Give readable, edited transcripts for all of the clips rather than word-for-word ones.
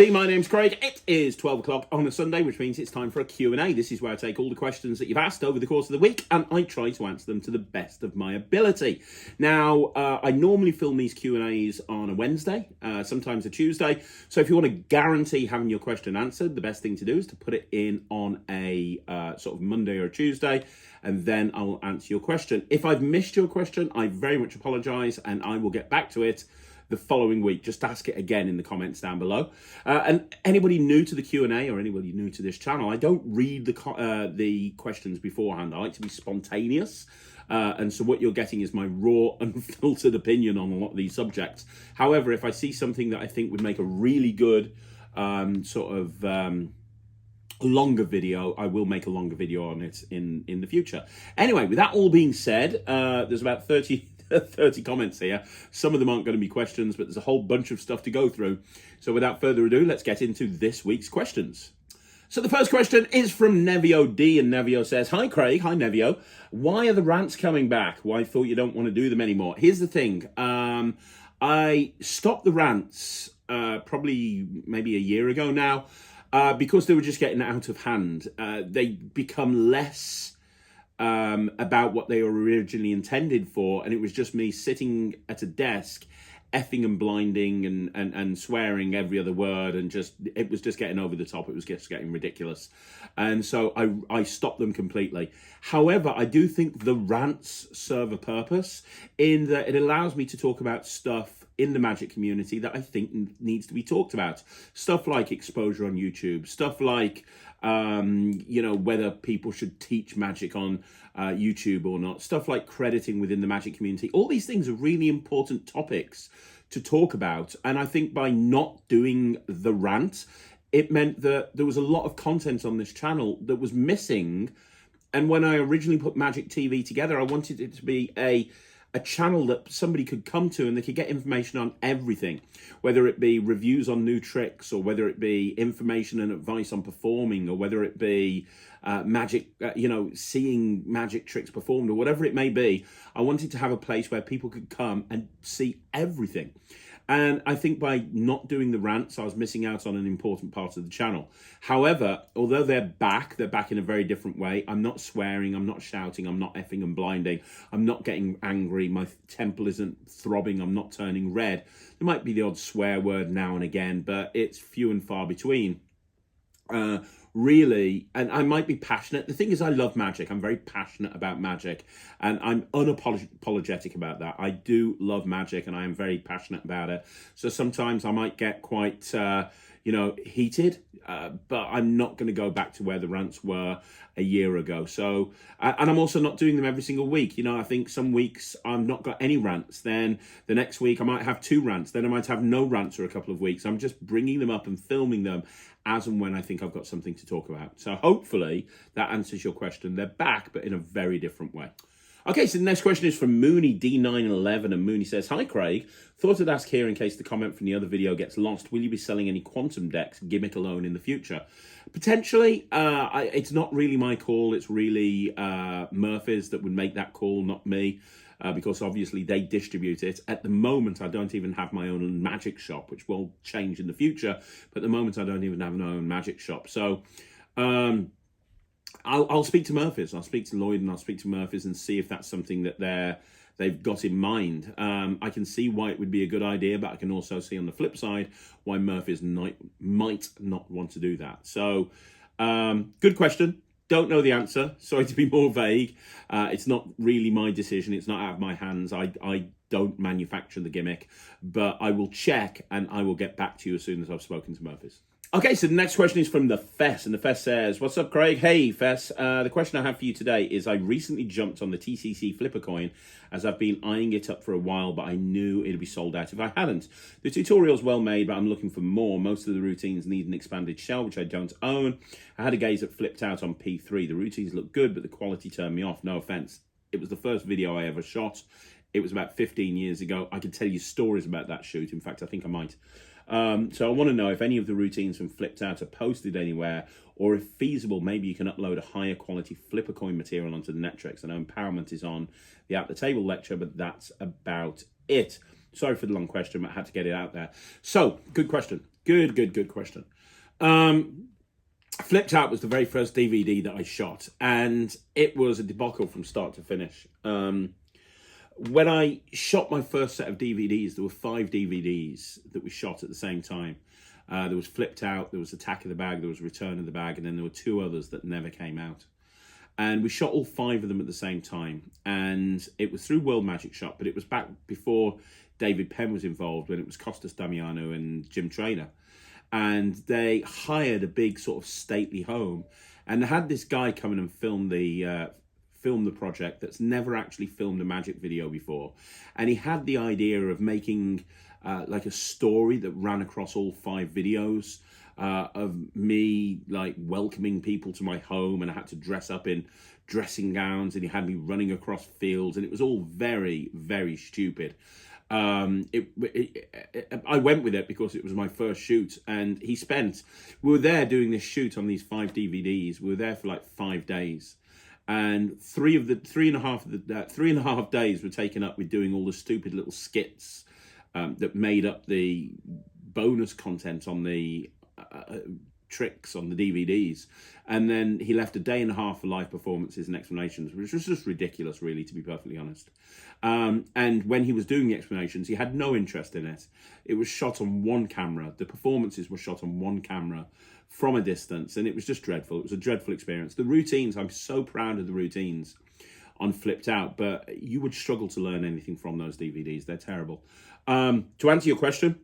everybody, my name's Craig. It is 12 o'clock on a Sunday, which means it's time for a Q&A. This is where I take all the questions that you've asked over the course of the week and I try to answer them to the best of my ability. Now, I normally film these Q&As on a Wednesday, sometimes a Tuesday. So if you want to guarantee having your question answered, the best thing to do is to put it in on a sort of Monday or a Tuesday, and then I will answer your question. If I've missed your question, I very much apologise and I will get back to it the following week. Just ask it again in the comments down below. And anybody new to the Q&A or anybody new to this channel, I don't read the questions beforehand. I like to be spontaneous. And so what you're getting is my raw, unfiltered opinion on a lot of these subjects. However, if I see something that I think would make a really good longer video, I will make a longer video on it in the future. Anyway, with that all being said, there's about 30 comments here. Some of them aren't going to be questions, but there's a whole bunch of stuff to go through. So without further ado, let's get into this week's questions. So the first question is from Nevio D, and Nevio says, "Hi Craig." Hi Nevio. "Why are the rants coming back? Why thought you don't want to do them anymore?" Here's the thing. I stopped the rants probably maybe a year ago now because they were just getting out of hand. They become less about what they were originally intended for, and it was just me sitting at a desk effing and blinding and swearing every other word, and it was just getting over the top. It was just getting ridiculous, and so I stopped them completely. However, I do think the rants serve a purpose in that it allows me to talk about stuff in the magic community that I think needs to be talked about. Stuff like exposure on YouTube, stuff like whether people should teach magic on YouTube or not, stuff like crediting within the magic community. All these things are really important topics to talk about. And I think by not doing the rant, it meant that there was a lot of content on this channel that was missing. And when I originally put Magic TV together, I wanted it to be a channel that somebody could come to and they could get information on everything, whether it be reviews on new tricks, or whether it be information and advice on performing, or whether it be magic, seeing magic tricks performed, or whatever it may be. I wanted to have a place where people could come and see everything. And I think by not doing the rants, I was missing out on an important part of the channel. However, although they're back in a very different way. I'm not swearing, I'm not shouting, I'm not effing and blinding, I'm not getting angry, my temple isn't throbbing, I'm not turning red. There might be the odd swear word now and again, but it's few and far between. Really, and I might be passionate. The thing is, I love magic. I'm very passionate about magic, and I'm unapologetic about that. I do love magic, and I am very passionate about it. So sometimes I might get quite, heated, but I'm not going to go back to where the rants were a year ago. So, and I'm also not doing them every single week. I think some weeks I've not got any rants. Then the next week I might have 2 rants. Then I might have no rants for a couple of weeks. I'm just bringing them up and filming them as and when I think I've got something to talk about. So hopefully that answers your question. They're back, but in a very different way. Okay, so the next question is from Mooney D911, and Mooney says, "Hi Craig, thought I'd ask here in case the comment from the other video gets lost. Will you be selling any quantum decks, gimmick alone, in the future?" Potentially. It's not really my call. It's really Murphy's that would make that call, not me. Because obviously they distribute it. At the moment, I don't even have my own magic shop, which will change in the future. But at the moment, I don't even have my own magic shop. So I'll speak to Murphy's. I'll speak to Lloyd and I'll speak to Murphy's and see if that's something that they've got in mind. I can see why it would be a good idea, but I can also see on the flip side why Murphy's might not want to do that. So good question. Don't know the answer. Sorry to be more vague. It's not really my decision. It's not out of my hands. I don't manufacture the gimmick, but I will check and I will get back to you as soon as I've spoken to Murphy's. Okay, so the next question is from the Fess, and the Fess says, "What's up, Craig?" Hey, Fess. The question I have for you today is, I recently jumped on the TCC Flipper coin as I've been eyeing it up for a while, but I knew it'd be sold out if I hadn't. The tutorial's well made, but I'm looking for more. Most of the routines need an expanded shell, which I don't own. I had a gaze at Flipped Out on P3. The routines look good, but the quality turned me off. No offense. It was the first video I ever shot. It was about 15 years ago. I could tell you stories about that shoot. In fact, I think I might. So I want to know if any of the routines from Flipped Out are posted anywhere, or if feasible, maybe you can upload a higher quality flipper coin material onto the Netrix. I know Empowerment is on the At the Table lecture, but that's about it. Sorry for the long question, but I had to get it out there. So, good question. Good question. Flipped Out was the very first DVD that I shot, and it was a debacle from start to finish. When I shot my first set of DVDs, there were 5 DVDs that we shot at the same time. There was Flipped Out, there was Attack of the Bag, there was Return of the Bag, and then there were 2 others that never came out. And we shot all 5 of them at the same time. And it was through World Magic Shop, but it was back before David Penn was involved, when it was Costas Damiano and Jim Traynor. And they hired a big sort of stately home. And they had this guy come in and film the project that's never actually filmed a magic video before. And he had the idea of making like a story that ran across all 5 videos of me like welcoming people to my home, and I had to dress up in dressing gowns, and he had me running across fields, and it was all very, very stupid. I went with it because it was my first shoot, and we were there doing this shoot on these 5 DVDs. We were there for like 5 days. And 3.5 days were taken up with doing all the stupid little skits that made up the bonus content on the tricks on the DVDs. And then he left a day and a half for live performances and explanations, which was just ridiculous, really, to be perfectly honest. And when he was doing the explanations, he had no interest in it. It was shot on one camera. The performances were shot on one camera from a distance, and it was just dreadful. It was a dreadful experience. The routines, I'm so proud of the routines on Flipped Out, but you would struggle to learn anything from those DVDs. They're terrible. To answer your question,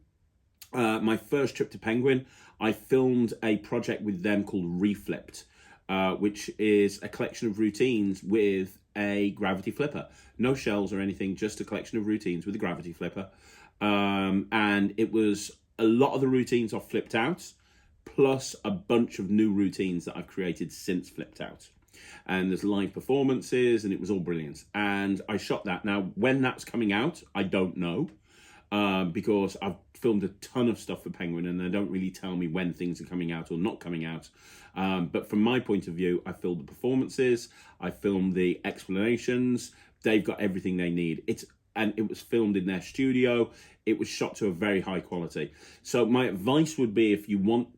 my first trip to Penguin, I filmed a project with them called Reflipped, which is a collection of routines with a gravity flipper. No shells or anything, just a collection of routines with a gravity flipper. And it was a lot of the routines off Flipped Out, plus a bunch of new routines that I've created since Flipped Out. And there's live performances, and it was all brilliant. And I shot that. Now, when that's coming out, I don't know. Because I've filmed a ton of stuff for Penguin, and they don't really tell me when things are coming out or not coming out. But from my point of view, I filmed the performances, I filmed the explanations. They've got everything they need. And it was filmed in their studio. It was shot to a very high quality. So my advice would be, if you want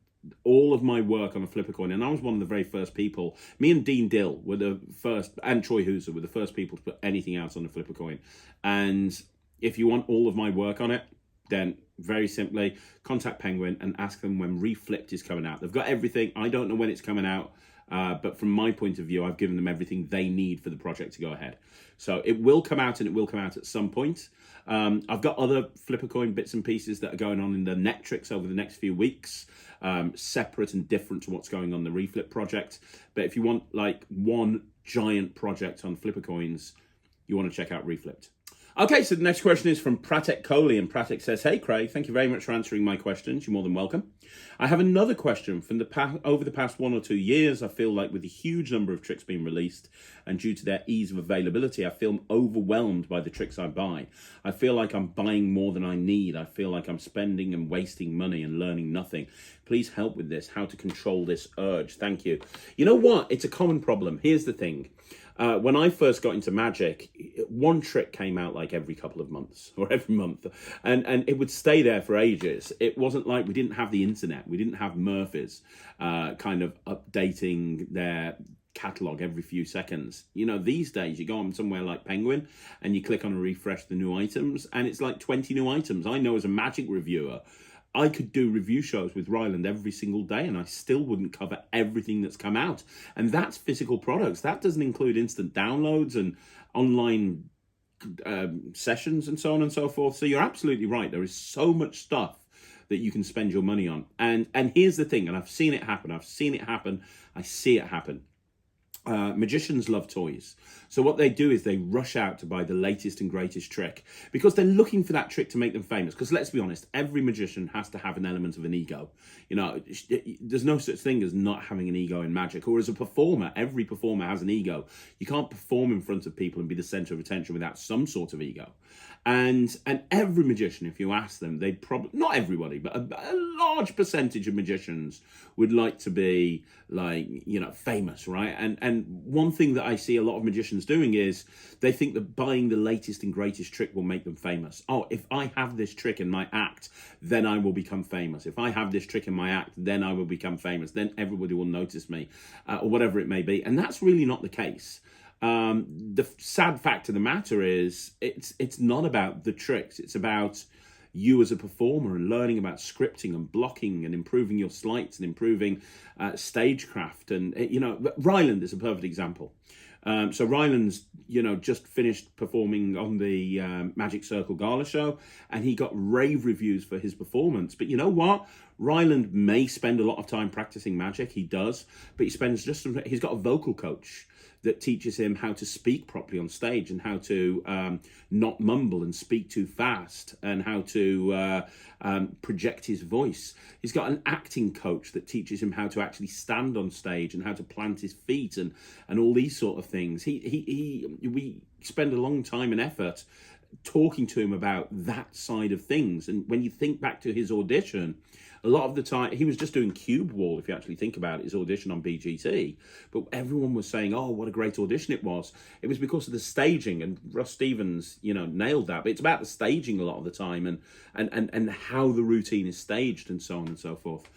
all of my work on a flipper coin, and I was one of the very first people, me and Dean Dill were the first, and Troy Hooser were the first people to put anything else on the flipper coin. And if you want all of my work on it, then very simply contact Penguin and ask them when Reflipped is coming out. They've got everything. I don't know when it's coming out, but from my point of view, I've given them everything they need for the project to go ahead. So it will come out, and it will come out at some point. I've got other flipper coin bits and pieces that are going on in the Netrix over the next few weeks, separate and different to what's going on the Reflip project. But if you want like one giant project on flipper coins, you want to check out Reflipped. Okay, so the next question is from Pratek Kohli, and Pratek says, "Hey Craig, thank you very much for answering my questions. You're more than welcome. I have another question. Over the past 1 or 2 years, I feel like with the huge number of tricks being released, and due to their ease of availability, I feel overwhelmed by the tricks I buy. I feel like I'm buying more than I need. I feel like I'm spending and wasting money and learning nothing. Please help with this, how to control this urge. Thank you." You know what? It's a common problem. Here's the thing. When I first got into magic, one trick came out like every couple of months or every month, and it would stay there for ages. It wasn't like we didn't have the internet. We didn't have Murphys kind of updating their catalog every few seconds. You know, these days you go on somewhere like Penguin and you click on a refresh the new items, and it's like 20 new items. I know as a magic reviewer, I could do review shows with Ryland every single day, and I still wouldn't cover everything that's come out. And that's physical products. That doesn't include instant downloads and online sessions and so on and so forth. So you're absolutely right. There is so much stuff that you can spend your money on. And here's the thing, and I've seen it happen. I see it happen. Magicians love toys. So what they do is they rush out to buy the latest and greatest trick because they're looking for that trick to make them famous. Because let's be honest, every magician has to have an element of an ego. You know, there's no such thing as not having an ego in magic. Or as a performer, every performer has an ego. You can't perform in front of people and be the center of attention without some sort of ego. And every magician, if you ask them, they'd probably, not everybody, but a large percentage of magicians would like to be like, you know, famous, right? And And one thing that I see a lot of magicians doing is they think that buying the latest and greatest trick will make them famous. Oh, if I have this trick in my act, then I will become famous. If I have this trick in my act, then I will become famous. Then everybody will notice me, or whatever it may be. And that's really not the case. The sad fact of the matter is it's not about the tricks. It's about you as a performer and learning about scripting and blocking and improving your sleights and improving stagecraft. And, Ryland is a perfect example. So Ryland's, just finished performing on the Magic Circle Gala show, and he got rave reviews for his performance. But you know what? Ryland may spend a lot of time practicing magic. He does, but he's got a vocal coach that teaches him how to speak properly on stage and how to not mumble and speak too fast and how to project his voice. He's got an acting coach that teaches him how to actually stand on stage and how to plant his feet and all these sort of things. We spend a long time and effort talking to him about that side of things. And when you think back to his audition, a lot of the time, he was just doing cube wall, if you actually think about it, his audition on BGT. But everyone was saying, oh, what a great audition it was. It was because of the staging, and Russ Stevens, nailed that. But it's about the staging a lot of the time and how the routine is staged and so on and so forth.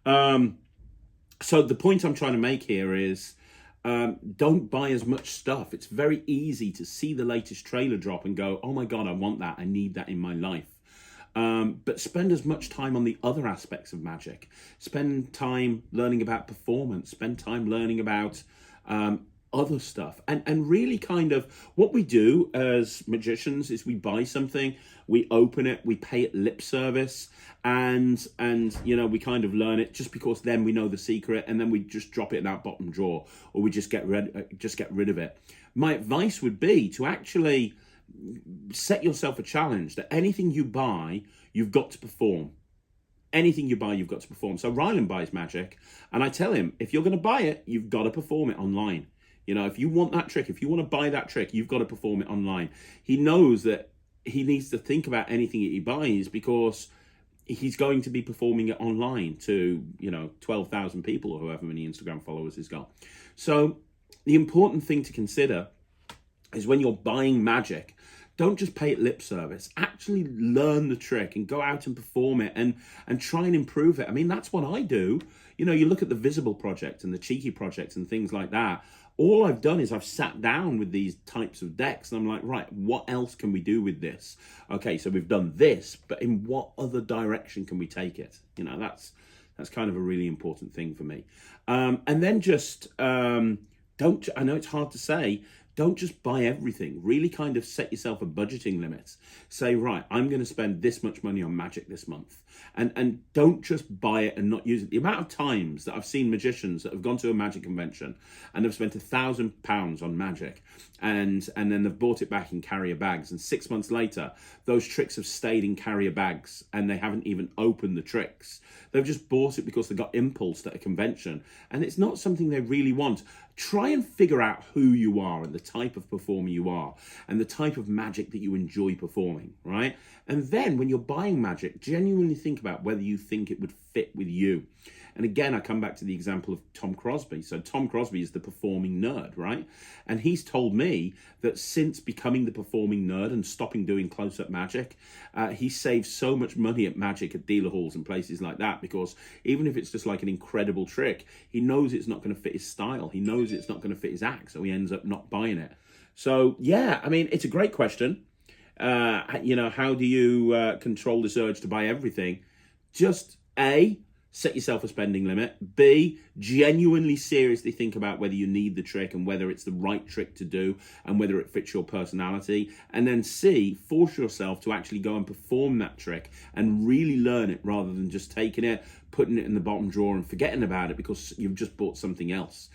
So the point I'm trying to make here is, don't buy as much stuff. It's very easy to see the latest trailer drop and go, oh my God, I want that. I need that in my life. But spend as much time on the other aspects of magic. Spend time learning about performance. Spend time learning about other stuff. And really kind of what we do as magicians is we buy something, we open it, we pay it lip service, and we kind of learn it just because then we know the secret, and then we just drop it in our bottom drawer, or we just get rid of it. My advice would be to actually set yourself a challenge that anything you buy, you've got to perform. Anything you buy, you've got to perform. So Ryland buys magic, and I tell him, if you're going to buy it, you've got to perform it online. If you want that trick, if you want to buy that trick, you've got to perform it online. He knows that he needs to think about anything that he buys because he's going to be performing it online to, 12,000 people or however many Instagram followers he's got. So the important thing to consider is when you're buying magic, don't just pay it lip service. Actually learn the trick and go out and perform it and try and improve it. I mean, that's what I do. You look at the Visible Project and the Cheeky Project and things like that. All I've done is I've sat down with these types of decks and I'm like, right, what else can we do with this? Okay, so we've done this, but in what other direction can we take it? That's kind of a really important thing for me. And then just I know it's hard to say, don't just buy everything. Really kind of set yourself a budgeting limit. Say, right, I'm going to spend this much money on magic this month. And don't just buy it and not use it. The amount of times that I've seen magicians that have gone to a magic convention and have spent £1,000 on magic and then they've bought it back in carrier bags, and 6 months later, those tricks have stayed in carrier bags and they haven't even opened the tricks. They've just bought it because they got impulsed at a convention and it's not something they really want. Try and figure out who you are and the type of performer you are and the type of magic that you enjoy performing, right? And then when you're buying magic, genuinely think about whether you think it would fit with you. And again, I come back to the example of Tom Crosby. So Tom Crosby is the performing nerd, right? And he's told me that since becoming the performing nerd and stopping doing close-up magic, he saves so much money at magic at dealer halls and places like that, because even if it's just like an incredible trick, he knows it's not going to fit his style. He knows it's not going to fit his act, so he ends up not buying it. So yeah, I mean, it's a great question. How do you control this urge to buy everything? Just A, set yourself a spending limit. B, genuinely seriously think about whether you need the trick and whether it's the right trick to do and whether it fits your personality. And then C, force yourself to actually go and perform that trick and really learn it rather than just taking it, putting it in the bottom drawer and forgetting about it because you've just bought something else.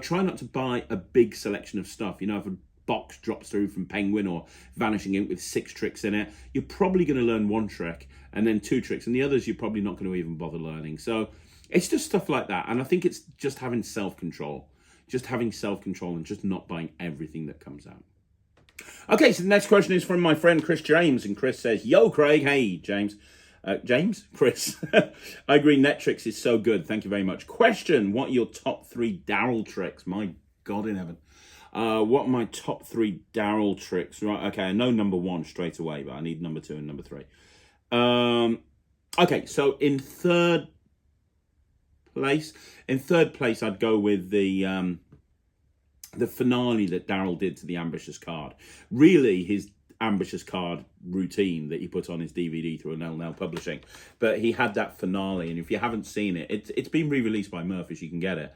Try not to buy a big selection of stuff. If a box drops through from Penguin or Vanishing Inc with 6 tricks in it, you're probably going to learn 1 trick and then 2 tricks, and the others you're probably not going to even bother learning. So it's just stuff like that. And I think it's just having self-control and just not buying everything that comes out. Okay, so the next question is from my friend Chris James, and Chris says, yo, Craig. Hey, James. Chris. I agree, Netrix is so good. Thank you very much. Question, what are your top 3 Daryl tricks? My God in heaven. What are my top 3 Daryl tricks? Right, okay, I know number 1 straight away, but I need number 2 and number 3. Okay, so in third place, I'd go with the finale that Daryl did to the Ambitious card. Really, his Ambitious card routine that he put on his DVD through Nell Publishing. But he had that finale, and if you haven't seen it, it's been re-released by Murphy's. You can get it.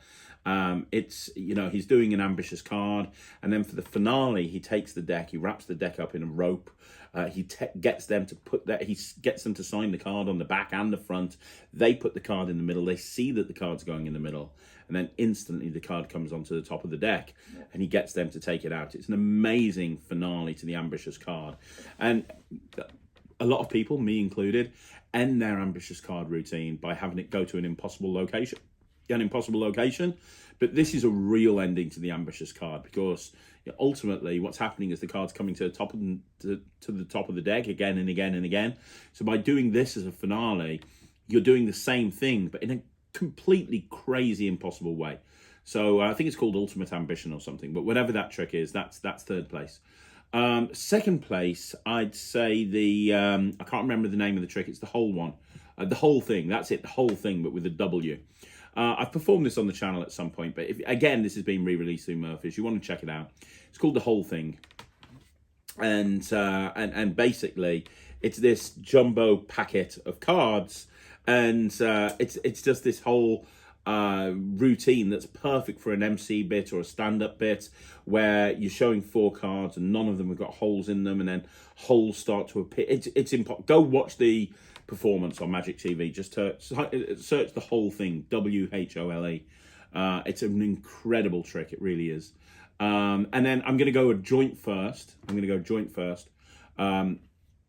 It's, you know, he's doing an Ambitious card, and then for the finale, he takes the deck, he wraps the deck up in a rope. He gets them to sign the card on the back and the front. They put the card in the middle. They see that the card's going in the middle, and then instantly the card comes onto the top of the deck, and he gets them to take it out. It's an amazing finale to the Ambitious card, and a lot of people, me included, end their Ambitious card routine by having it go to an impossible location. But this is a real ending to the Ambitious card, because ultimately what's happening is the card's coming to the top of the deck again and again and again. So by doing this as a finale, you're doing the same thing, but in a completely crazy, impossible way. So I think it's called Ultimate Ambition or something, but whatever that trick is, that's third place. Second place, I'd say I can't remember the name of the trick. It's the whole one. The whole thing. That's it. The whole thing, but with a W. I've performed this on the channel at some point, but again, this has been re-released through Murphy's. You want to check it out. It's called The Whole Thing. And basically, it's this jumbo packet of cards, and it's just this whole routine that's perfect for an MC bit or a stand-up bit, where you're showing 4 cards and none of them have got holes in them, and then holes start to appear. It's go watch the performance on Magic TV. Just search The Whole Thing, WHOLE. It's an incredible trick. It really is. And then I'm going to go a joint first.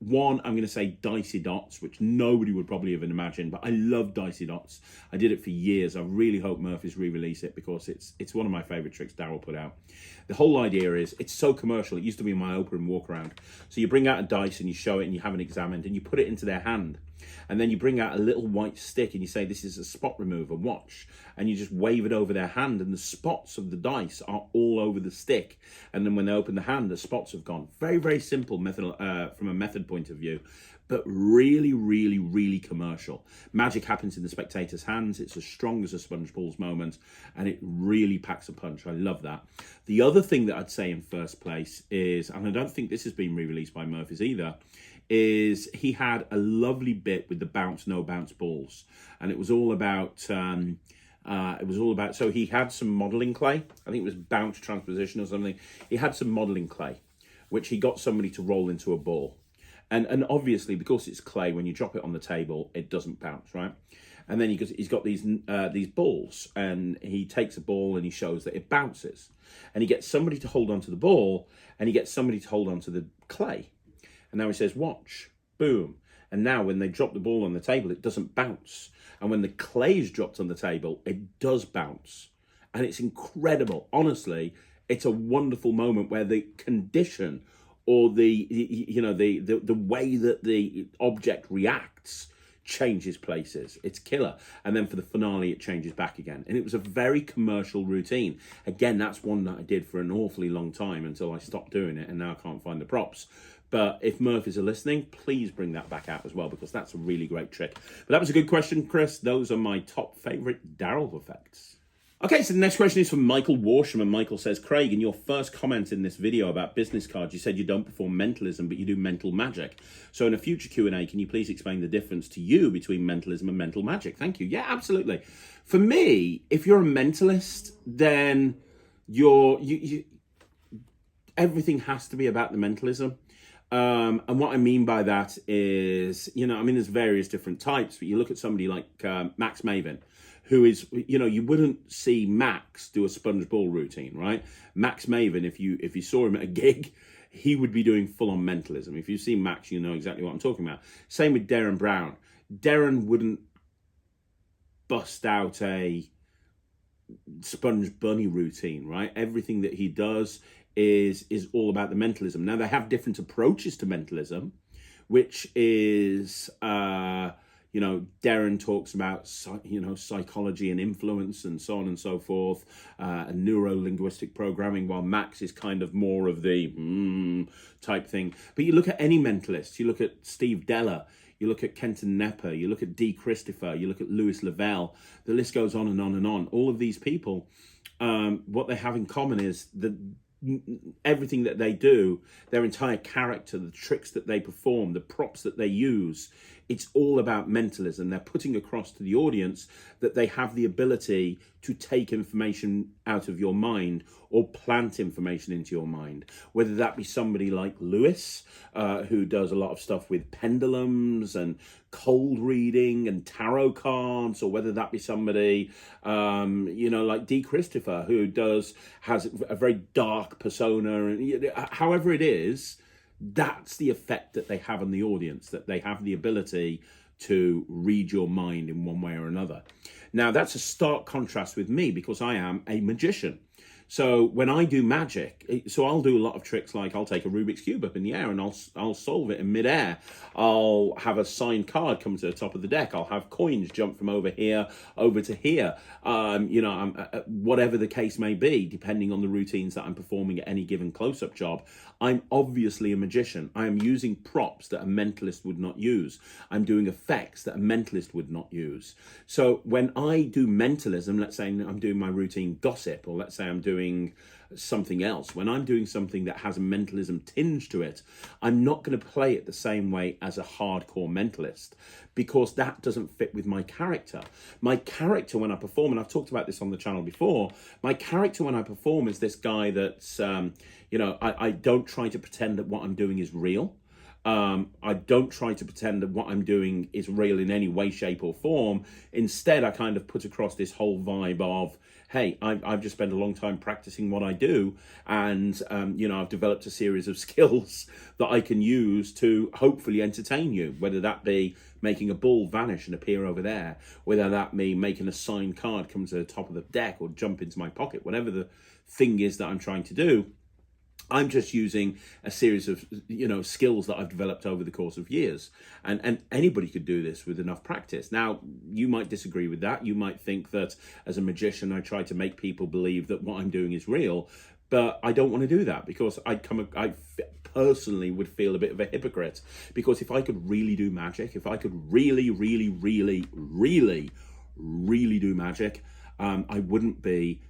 One, I'm going to say Dicey Dots, which nobody would probably even imagine, but I love Dicey Dots. I did it for years. I really hope Murphy's re-release it, because it's one of my favourite tricks Daryl put out. The whole idea is, it's so commercial. It used to be my open walk around. So you bring out a dice and you show it and you haven't examined, and you put it into their hand. And then you bring out a little white stick and you say, this is a spot remover, watch. And you just wave it over their hand, and the spots of the dice are all over the stick. And then when they open the hand, the spots have gone. Very, very simple method from a method point of view, but really, really, really commercial. Magic happens in the spectator's hands. It's as strong as a SpongeBall's moment, and it really packs a punch. I love that. The other thing that I'd say in first place is, and I don't think this has been re-released by Murphy's either, is he had a lovely bit with the bounce, no bounce balls. And it was all about, so he had some modeling clay. I think it was bounce transposition or something. He had some modeling clay, which he got somebody to roll into a ball. And obviously, because it's clay, when you drop it on the table, it doesn't bounce, right? And then he's got these balls, and he takes a ball and he shows that it bounces. And he gets somebody to hold onto the ball, and he gets somebody to hold onto the clay. And now he says, watch, boom. And now when they drop the ball on the table, it doesn't bounce. And when the clay is dropped on the table, it does bounce. And it's incredible. Honestly, it's a wonderful moment where the condition, or the way that the object reacts, changes places. It's killer. And then for the finale, it changes back again. And it was a very commercial routine. Again, that's one that I did for an awfully long time until I stopped doing it, and now I can't find the props. But if Murphys are listening, please bring that back out as well, because that's a really great trick. But that was a good question, Chris. Those are my top favourite Daryl effects. Okay, so the next question is from Michael Warsham, and Michael says, Craig, in your first comment in this video about business cards, you said you don't perform mentalism, but you do mental magic. So in a future Q&A, can you please explain the difference to you between mentalism and mental magic? Thank you. Yeah, absolutely. For me, if you're a mentalist, then everything has to be about the mentalism. And what I mean by that is, there's various different types, but you look at somebody like Max Maven, who is, you wouldn't see Max do a sponge ball routine, right? Max Maven, if you saw him at a gig, he would be doing full-on mentalism. If you see Max, you know exactly what I'm talking about. Same with Darren Brown. Darren wouldn't bust out a sponge bunny routine, right? Everything that he does is all about the mentalism. Now, they have different approaches to mentalism, which is, Darren talks about, psychology and influence and so on and so forth, and neuro-linguistic programming, while Max is kind of more of the type thing. But you look at any mentalist, you look at Steve Deller, you look at Kenton Nepper, you look at Dee Christopher, you look at Louis Lavelle, the list goes on and on and on. All of these people, what they have in common is that everything that they do, their entire character, the tricks that they perform, the props that they use, it's all about mentalism. They're putting across to the audience that they have the ability to take information out of your mind or plant information into your mind. Whether that be somebody like Lewis, who does a lot of stuff with pendulums and cold reading and tarot cards, or whether that be somebody, like Dee Christopher, who has a very dark persona, and however it is, that's the effect that they have on the audience, that they have the ability to read your mind in one way or another. Now, that's a stark contrast with me, because I am a magician. So when I do magic, I'll do a lot of tricks, like I'll take a Rubik's Cube up in the air and I'll solve it in midair. I'll have a signed card come to the top of the deck. I'll have coins jump from over here over to here. Whatever the case may be, depending on the routines that I'm performing at any given close-up job, I'm obviously a magician. I am using props that a mentalist would not use. I'm doing effects that a mentalist would not use. So when I do mentalism, let's say I'm doing my routine gossip, or let's say I'm doing something else, when I'm doing something that has a mentalism tinge to it, I'm not going to play it the same way as a hardcore mentalist, because that doesn't fit with my character. My character when I perform, and I've talked about this on the channel before, my character when I perform is this guy that's, I don't try to pretend that what I'm doing is real. I don't try to pretend that what I'm doing is real in any way, shape or form. Instead, I kind of put across this whole vibe of, hey, I've just spent a long time practicing what I do, and I've developed a series of skills that I can use to hopefully entertain you, whether that be making a ball vanish and appear over there, whether that be making a signed card come to the top of the deck or jump into my pocket, whatever the thing is that I'm trying to do. I'm just using a series of, skills that I've developed over the course of years. And anybody could do this with enough practice. Now, you might disagree with that. You might think that as a magician, I try to make people believe that what I'm doing is real. But I don't want to do that, because I personally would feel a bit of a hypocrite. Because if I could really do magic, if I could really, really, really, really, really do magic, I wouldn't be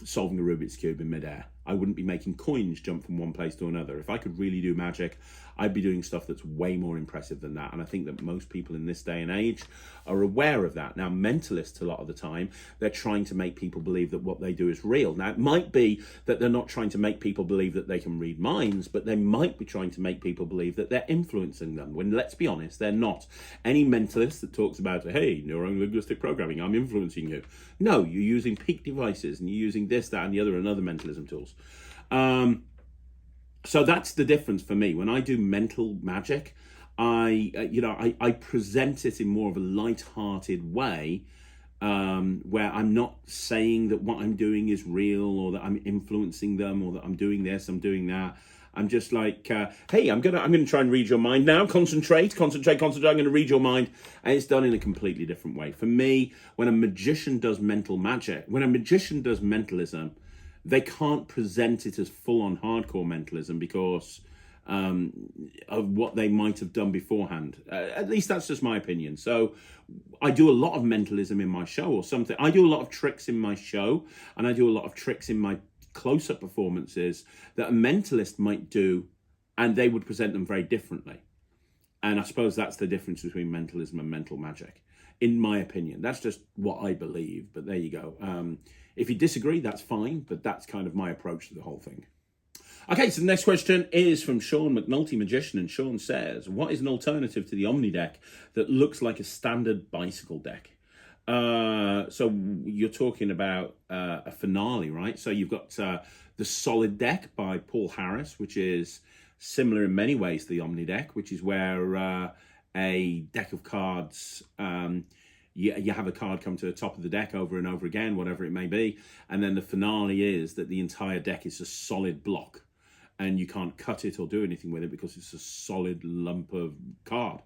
solving a Rubik's Cube in midair. I wouldn't be making coins jump from one place to another. If I could really do magic, I'd be doing stuff that's way more impressive than that. And I think that most people in this day and age are aware of that. Now, mentalists, a lot of the time, they're trying to make people believe that what they do is real. Now, it might be that they're not trying to make people believe that they can read minds, but they might be trying to make people believe that they're influencing them, when, let's be honest, they're not. Any mentalist that talks about, hey, neuro-linguistic programming, I'm influencing you. No, you're using peak devices, and you're using this, that, and the other, and other mentalism tools. So that's the difference for me. When I do mental magic, I present it in more of a light-hearted way, where I'm not saying that what I'm doing is real, or that I'm influencing them, or that I'm doing this, I'm doing that. I'm just like, hey, I'm gonna try and read your mind now. Concentrate. I'm gonna read your mind, and it's done in a completely different way. For me, when a magician does mental magic, when a magician does mentalism, they can't present it as full-on hardcore mentalism because of what they might have done beforehand. At least that's just my opinion. So I do a lot of mentalism in my show, or something. I do a lot of tricks in my show, and I do a lot of tricks in my close-up performances that a mentalist might do, and they would present them very differently. And I suppose that's the difference between mentalism and mental magic, in my opinion. That's just what I believe, but there you go. If you disagree, that's fine, but that's kind of my approach to the whole thing. Okay, so the next question is from Sean McNulty Magician, and Sean says, what is an alternative to the Omni deck that looks like a standard bicycle deck? So you're talking about a finale, right? So you've got the Solid deck by Paul Harris, which is similar in many ways to the Omni deck, which is where a deck of cards... You have a card come to the top of the deck over and over again, whatever it may be. And then the finale is that the entire deck is a solid block, and you can't cut it or do anything with it because it's a solid lump of card.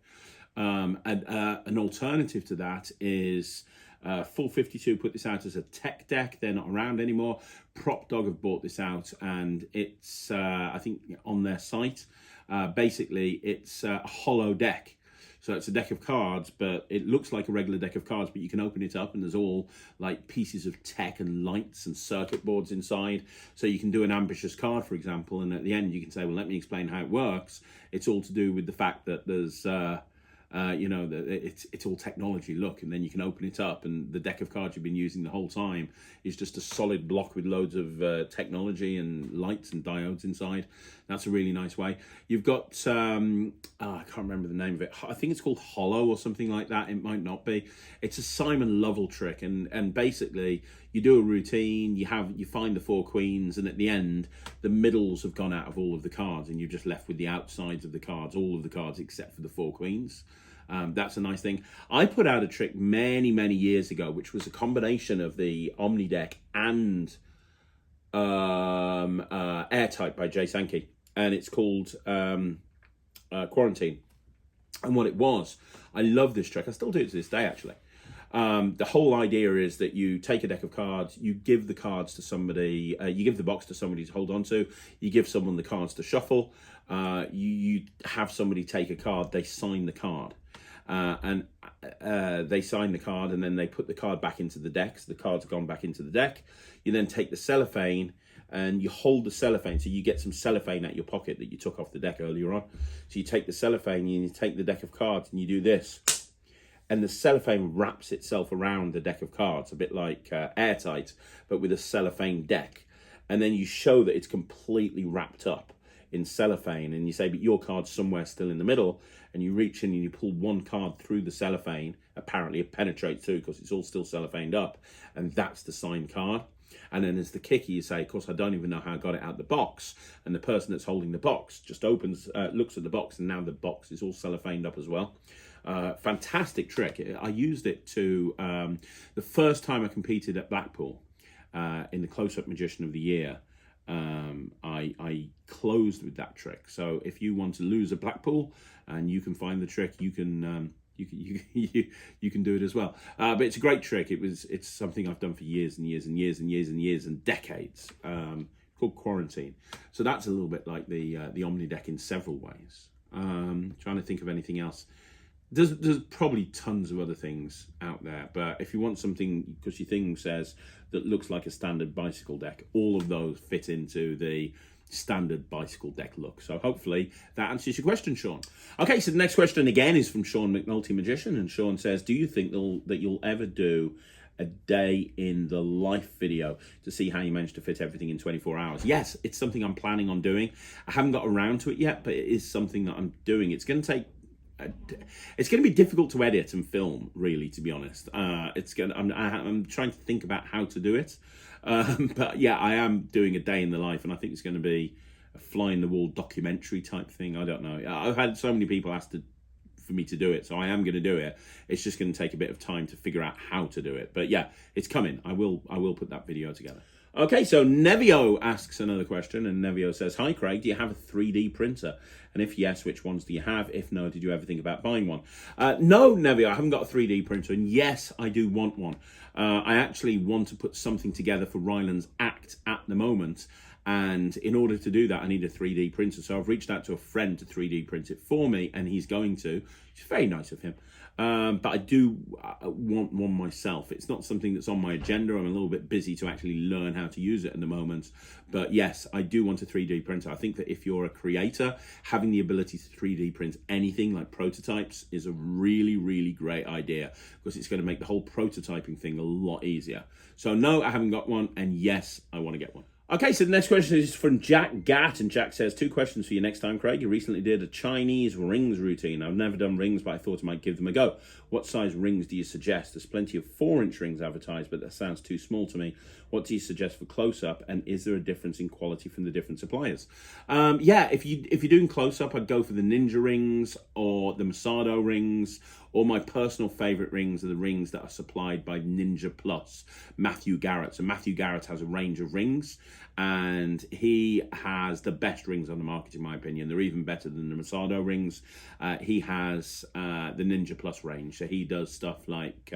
An alternative to that is Full 52 put this out as a tech deck. They're not around anymore. Prop Dog have bought this out, and it's, I think, on their site. Basically, it's a hollow deck. So it's a deck of cards, but it looks like a regular deck of cards, but you can open it up and there's all like pieces of tech and lights and circuit boards inside. So you can do an ambitious card, for example, and at the end you can say, well, let me explain how it works. It's all to do with the fact that there's, you know, it's all technology, look, and then you can open it up and the deck of cards you've been using the whole time is just a solid block with loads of technology and lights and diodes inside. That's a really nice way. You've got, I can't remember the name of it. I think it's called Hollow or something like that. It might not be. It's a Simon Lovell trick, and basically you do a routine, you find the 4 queens, and at the end, the middles have gone out of all of the cards, and you're just left with the outsides of the cards, all of the cards except for the 4 queens. That's a nice thing. I put out a trick many, many years ago, which was a combination of the Omni deck and Airtight by Jay Sankey, and it's called Quarantine. And what it was, I love this trick. I still do it to this day, actually. The whole idea is that you take a deck of cards, you give the cards to somebody, you give the box to somebody to hold on to, you give someone the cards to shuffle, you have somebody take a card, they sign the card. They sign the card and then they put the card back into the deck. So the card's gone back into the deck. You then take the cellophane and you hold the cellophane. So you get some cellophane out your pocket that you took off the deck earlier on. So you take the cellophane and you take the deck of cards and you do this. And the cellophane wraps itself around the deck of cards, a bit like Airtight, but with a cellophane deck. And then you show that it's completely wrapped up in cellophane, and you say, but your card's somewhere still in the middle, and you reach in and you pull one card through the cellophane. Apparently it penetrates through because it's all still cellophaned up, and that's the signed card. And then as the kicker, you say, of course, I don't even know how I got it out the box. And the person that's holding the box just opens, looks at the box, and now the box is all cellophaned up as well. Fantastic trick. I used it to, the first time I competed at Blackpool in the Close-Up Magician of the Year, I closed with that trick. So if you want to lose a Blackpool and you can find the trick, you can you can do it as well. But it's a great trick. It's something I've done for years and years and years and years and years and decades. Called Quarantine. So that's a little bit like the Omni deck in several ways. Trying to think of anything else. There's probably tons of other things out there, but if you want something, because your thing says that looks like a standard bicycle deck, all of those fit into the standard bicycle deck look. So hopefully that answers your question, Sean. Okay, so the next question again is from Sean McNulty Magician, and Sean says, do you think that you'll ever do a day in the life video to see how you manage to fit everything in 24 hours? Yes, it's something I'm planning on doing. I haven't got around to it yet, but it is something that I'm doing. It's going to be difficult to edit and film, really, to be honest. I'm trying to think about how to do it. But yeah, I am doing a day in the life, and I think it's going to be a fly-in-the-wall documentary type thing. I don't know. I've had so many people ask for me to do it, so I am going to do it. It's just going to take a bit of time to figure out how to do it. But yeah, it's coming. I will put that video together. Okay, so Nevio asks another question, and Nevio says, hi Craig, do you have a 3D printer? And if yes, which ones do you have? If no, did you ever think about buying one? No, Nevio, I haven't got a 3D printer, and yes, I do want one. I actually want to put something together for Ryland's act at the moment, and in order to do that, I need a 3D printer. So I've reached out to a friend to 3D print it for me, and he's going to. It's very nice of him. But I do want one myself. It's not something that's on my agenda. I'm a little bit busy to actually learn how to use it at the moment. But yes, I do want a 3D printer. I think that if you're a creator, having the ability to 3D print anything like prototypes is a really, really great idea, because it's going to make the whole prototyping thing a lot easier. So no, I haven't got one. And yes, I want to get one. Okay, so the next question is from Jack Gatt, and Jack says, 2 questions for you next time, Craig. You recently did a Chinese rings routine. I've never done rings, but I thought I might give them a go. What size rings do you suggest? There's plenty of 4-inch rings advertised, but that sounds too small to me. What do you suggest for close-up, and is there a difference in quality from the different suppliers? Yeah, if you're doing close-up, I'd go for the Ninja rings or the Masado rings All my personal favorite rings are the rings that are supplied by Ninja Plus, Matthew Garrett. So Matthew Garrett has a range of rings, and he has the best rings on the market, in my opinion. They're even better than the Masado rings. He has the Ninja Plus range. So he does stuff like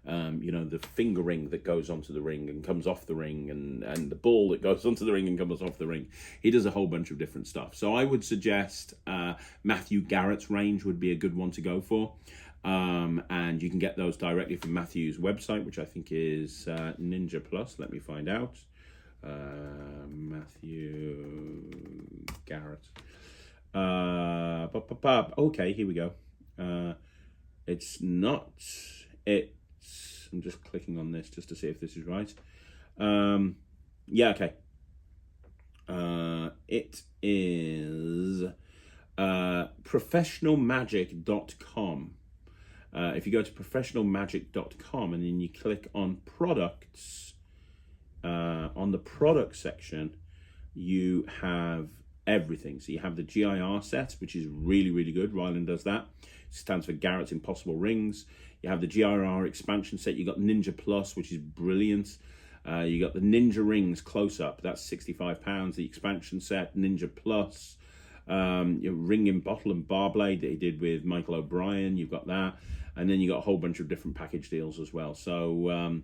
the finger ring that goes onto the ring and comes off the ring, and the ball that goes onto the ring and comes off the ring. He does a whole bunch of different stuff. So I would suggest Matthew Garrett's range would be a good one to go for. And you can get those directly from Matthew's website, which I think is Ninja Plus. Let me find out. Matthew Garrett. Okay, here we go. It's not it. I'm just clicking on this just to see if this is right. Yeah, okay. It is professionalmagic.com. If you go to professionalmagic.com and then you click on products, on the product section, you have everything. So you have the GIR set, which is really, really good. Ryland does that. It stands for Garrett's Impossible Rings. You have the GIR expansion set. You got Ninja Plus, which is brilliant. You got the Ninja Rings close-up. That's £65. The expansion set, Ninja Plus. Your ring in bottle and bar blade that he did with Michael O'Brien. You've got that. And then you got a whole bunch of different package deals as well. So,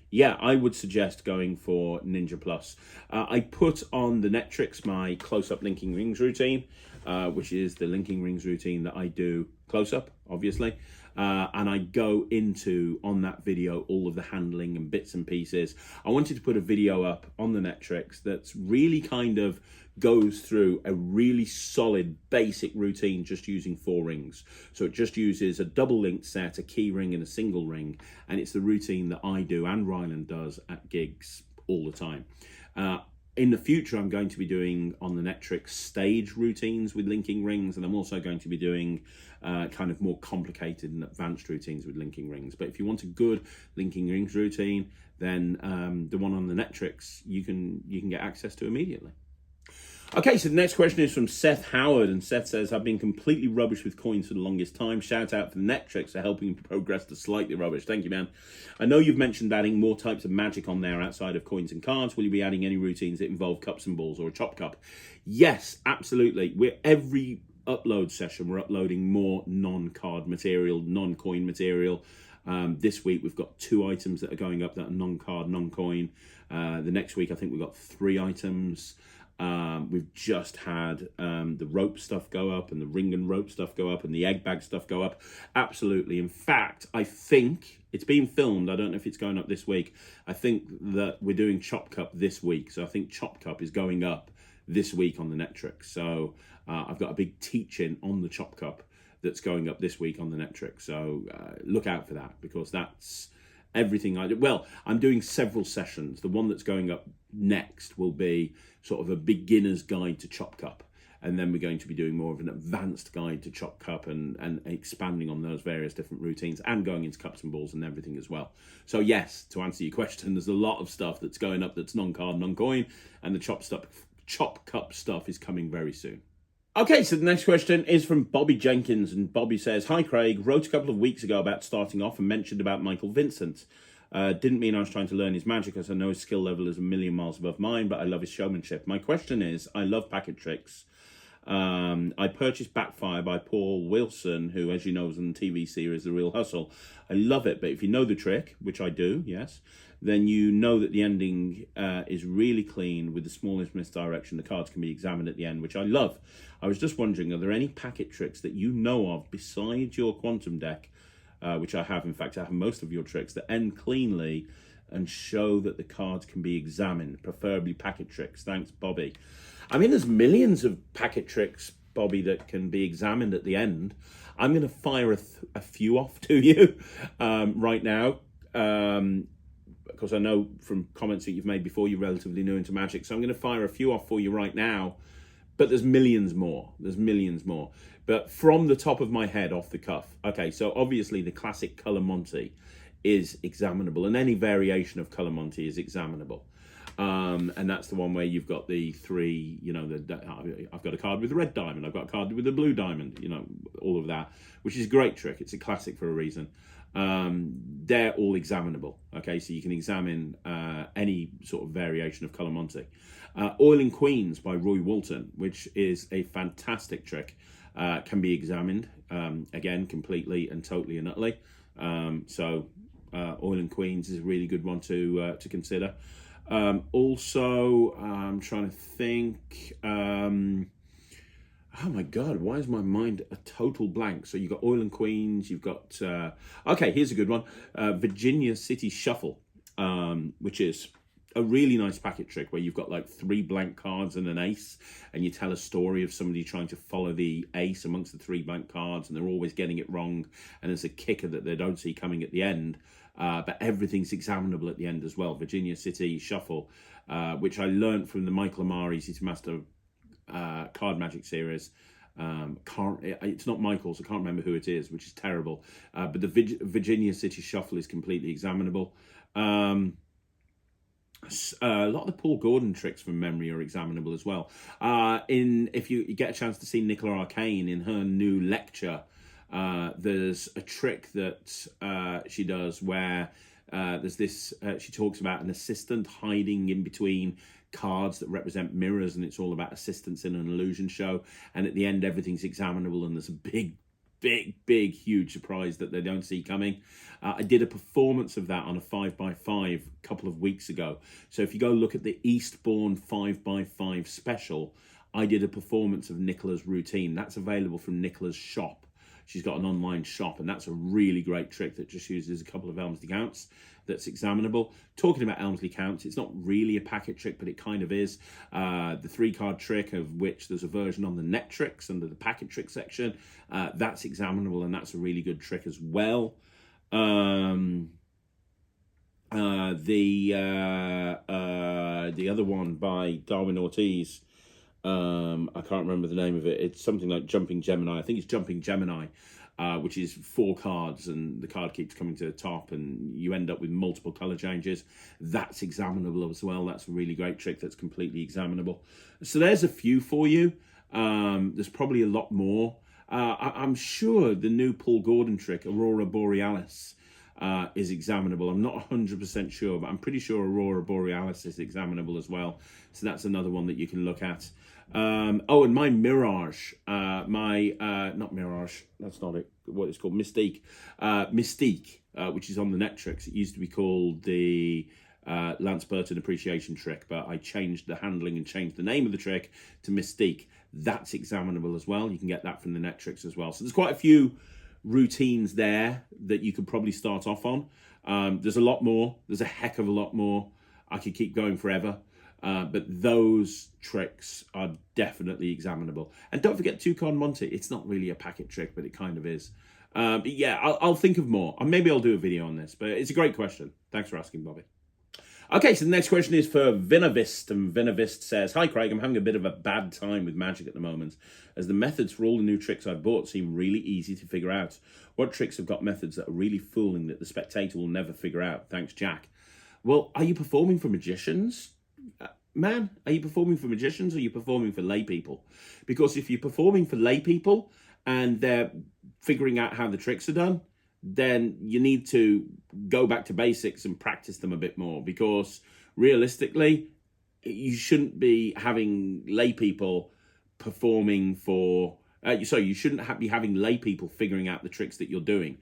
yeah, I would suggest going for Ninja Plus. I put on the Netrix my close-up linking rings routine, which is the linking rings routine that I do close-up, obviously. And I go into, on that video, all of the handling and bits and pieces. I wanted to put a video up on the Netrix that's really kind of goes through a really solid basic routine just using 4 rings. So it just uses a double linked set, a key ring and a single ring. And it's the routine that I do and Ryland does at gigs all the time. In the future, I'm going to be doing on the Netrix stage routines with linking rings, and I'm also going to be doing kind of more complicated and advanced routines with linking rings. But if you want a good linking rings routine, then the one on the Netrix you can get access to immediately. Okay, so the next question is from Seth Howard, and Seth says, I've been completely rubbish with coins for the longest time. Shout out for the Netrix for helping progress to slightly rubbish. Thank you, man. I know you've mentioned adding more types of magic on there outside of coins and cards. Will you be adding any routines that involve cups and balls or a chop cup? Yes, absolutely. Every upload session, we're uploading more non-card material, non-coin material. This week, we've got 2 items that are going up that are non-card, non-coin. The next week, I think we've got 3 items. We've just had the rope stuff go up and the ring and rope stuff go up and the egg bag stuff go up. Absolutely. In fact, I think it's being filmed. I don't know if it's going up this week. I think that we're doing Chop Cup this week. So I think Chop Cup is going up this week on the Netrix. So I've got a big teaching on the Chop Cup that's going up this week on the Netrix. So look out for that, because that's everything I do. Well, I'm doing several sessions. The one that's going up next will be sort of a beginner's guide to Chop Cup, and then we're going to be doing more of an advanced guide to Chop Cup and expanding on those various different routines and going into cups and balls and everything as well. So yes, to answer your question, there's a lot of stuff that's going up that's non-card, non-coin, and the Chop Cup stuff is coming very soon. Okay, so the next question is from Bobby Jenkins, and Bobby says, Hi Craig, wrote a couple of weeks ago about starting off and mentioned about Michael Vincent. Didn't mean I was trying to learn his magic, as I know his skill level is a million miles above mine, but I love his showmanship. My question is, I love packet tricks. I purchased Backfire by Paul Wilson, who, as you know, was in the TV series The Real Hustle. I love it, but if you know the trick, which I do, yes, then you know that the ending is really clean. With the smallest misdirection, the cards can be examined at the end, which I love. I was just wondering, are there any packet tricks that you know of besides your quantum deck, which I have? In fact, I have most of your tricks that end cleanly and show that the cards can be examined, preferably packet tricks. Thanks, Bobby. I mean, there's millions of packet tricks, Bobby, that can be examined at the end. I'm going to fire a few off to you right now, because I know from comments that you've made before, you're relatively new into magic. So I'm going to fire a few off for you right now, but there's millions more. There's millions more. But from the top of my head, off the cuff. Okay, so obviously the classic Color Monty is examinable, and any variation of Color Monty is examinable. And that's the one where you've got the 3, you know, I've got a card with a red diamond, I've got a card with a blue diamond, you know, all of that, which is a great trick. It's a classic for a reason. They're all examinable. Okay, so you can examine any sort of variation of Color Monte. Oiling Queens by Roy Walton, which is a fantastic trick, can be examined again completely and totally and utterly. Oiling Queens is a really good one to consider. Also, I'm trying to think. Oh my God, why is my mind a total blank? So you've got Oiling Queens, you've got... okay, here's a good one. Virginia City Shuffle, which is a really nice packet trick where you've got like 3 blank cards and an ace, and you tell a story of somebody trying to follow the ace amongst the 3 blank cards, and they're always getting it wrong, and there's a kicker that they don't see coming at the end. But everything's examinable at the end as well. Virginia City Shuffle, which I learned from the Michael Amari City Master Card Magic series. It's not Michael's, I can't remember who it is, which is terrible. But the Virginia City Shuffle is completely examinable. A lot of the Paul Gordon tricks from memory are examinable as well. If you get a chance to see Nicola Arcane in her new lecture, there's a trick that she does where there's this, she talks about an assistant hiding in between cards that represent mirrors, and it's all about assistants in an illusion show, and at the end everything's examinable, and there's a big huge surprise that they don't see coming. I did a performance of that on a 5x5 a couple of weeks ago, so if you go look at the Eastbourne 5x5 special, I did a performance of Nicola's routine. That's available from Nicola's shop. She's got an online shop, and that's a really great trick that just uses a couple of Elmsley counts that's examinable. Talking about Elmsley counts, it's not really a packet trick, but it kind of is. The 3-card trick, of which there's a version on the Netrix under the packet trick section, that's examinable, and that's a really good trick as well. The other one by Darwin Ortiz, I can't remember the name of it. It's something like Jumping Gemini. I think it's Jumping Gemini, which is 4 cards, and the card keeps coming to the top, and you end up with multiple color changes. That's examinable as well. That's a really great trick that's completely examinable. So there's a few for you. There's probably a lot more. I'm sure the new Paul Gordon trick, Aurora Borealis, is examinable. I'm not 100% sure, but I'm pretty sure Aurora Borealis is examinable as well. So that's another one that you can look at. And my Mirage, not Mirage, that's not it, what it's called, Mystique, which is on the Netrix. It used to be called the Lance Burton Appreciation Trick, but I changed the handling and changed the name of the trick to Mystique. That's examinable as well. You can get that from the Netrix as well. So there's quite a few routines there that you could probably start off on. There's a lot more. There's a heck of a lot more. I could keep going forever. But those tricks are definitely examinable. And don't forget 2-card Monte. It's not really a packet trick, but it kind of is. But yeah, I'll think of more. And maybe I'll do a video on this. But it's a great question. Thanks for asking, Bobby. Okay, so the next question is for Vinavist. And Vinavist says, "Hi, Craig. I'm having a bit of a bad time with Magic at the moment, as the methods for all the new tricks I've bought seem really easy to figure out. What tricks have got methods that are really fooling that the spectator will never figure out? Thanks, Jack." Well, are you performing for magicians? Man, are you performing for magicians, or are you performing for lay people? Because if you're performing for lay people and they're figuring out how the tricks are done, then you need to go back to basics and practice them a bit more, because realistically, you shouldn't be having lay people performing for... you shouldn't be having lay people figuring out the tricks that you're doing.